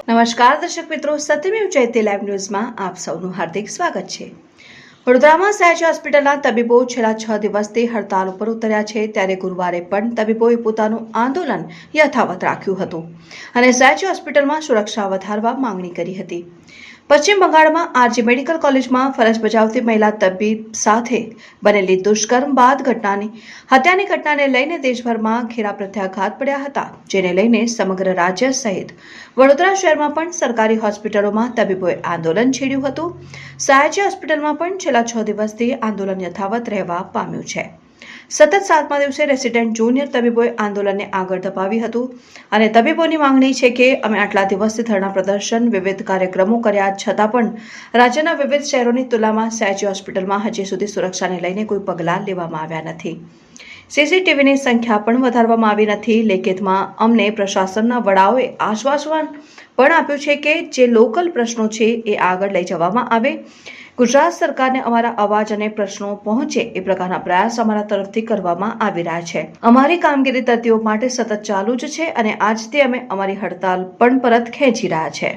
નમસ્કાર દર્શક મિત્રો, સત્યમેવ જયતે લાઈવ ન્યૂઝમાં આપ સૌનું હાર્દિક સ્વાગત છે। વડોદરામાં સયાજી હોસ્પિટલના તબીબો છેલ્લા 6 દિવસથી હડતાલ ઉપર ઉતર્યા છે, ત્યારે ગુરુવારે પણ તબીબોએ પોતાનું આંદોલન યથાવત રાખ્યું હતું અને સયાજી હોસ્પિટલમાં સુરક્ષા વધારવા માંગણી કરી હતી। પશ્ચિમ બંગાળમાં આરજી મેડિકલ કોલેજમાં ફરજ બજાવતી મહિલા તબીબ સાથે બનેલી દુષ્કર્મ બાદ હત્યાની ઘટનાને લઈને દેશભરમાં ઘેરા પ્રત્યાઘાત પડ્યા હતા, જેને લઈને સમગ્ર રાજ્ય સહિત વડોદરા શહેરમાં પણ સરકારી હોસ્પિટલોમાં તબીબોએ આંદોલન છેડ્યું હતું। સયાજી હોસ્પિટલમાં પણ છેલ્લા 6 દિવસથી આંદોલન યથાવત રહેવા પામ્યું છે। સતત 7મા દિવસે રેસિડેન્ટ જુનિયર તબીબોએ આંદોલનને આગળ ધપાવ્યું હતું અને તબીબોની માંગણી છે કે અમે આટલા દિવસથી ધરણા પ્રદર્શન, વિવિધ કાર્યક્રમો કર્યા છતાં પણ રાજ્યના વિવિધ શહેરોની તુલનામાં સયાજી હોસ્પિટલમાં હજી સુધી સુરક્ષાને લઈને કોઈ પગલાં લેવામાં આવ્યા નથી। સીસીટીવીની સંખ્યા પણ વધારવામાં આવી નથી। લેખિતમાં અમને પ્રશાસનના વડાઓએ આશ્વાસન પણ આપ્યું છે કે જે લોકલ પ્રશ્નો છે એ આગળ લઈ જવામાં આવે। ગુજરાત સરકારને અમારા અવાજ અને પ્રશ્નો પહોંચે એ પ્રકારના પ્રયાસ અમારા તરફથી કરવામાં આવી રહ્યા છે। અમારી કામગીરી દર્દીઓ માટે સતત ચાલુ જ છે અને આજથી અમે અમારી હડતાલ પણ પરત ખેંચી રહ્યા છે।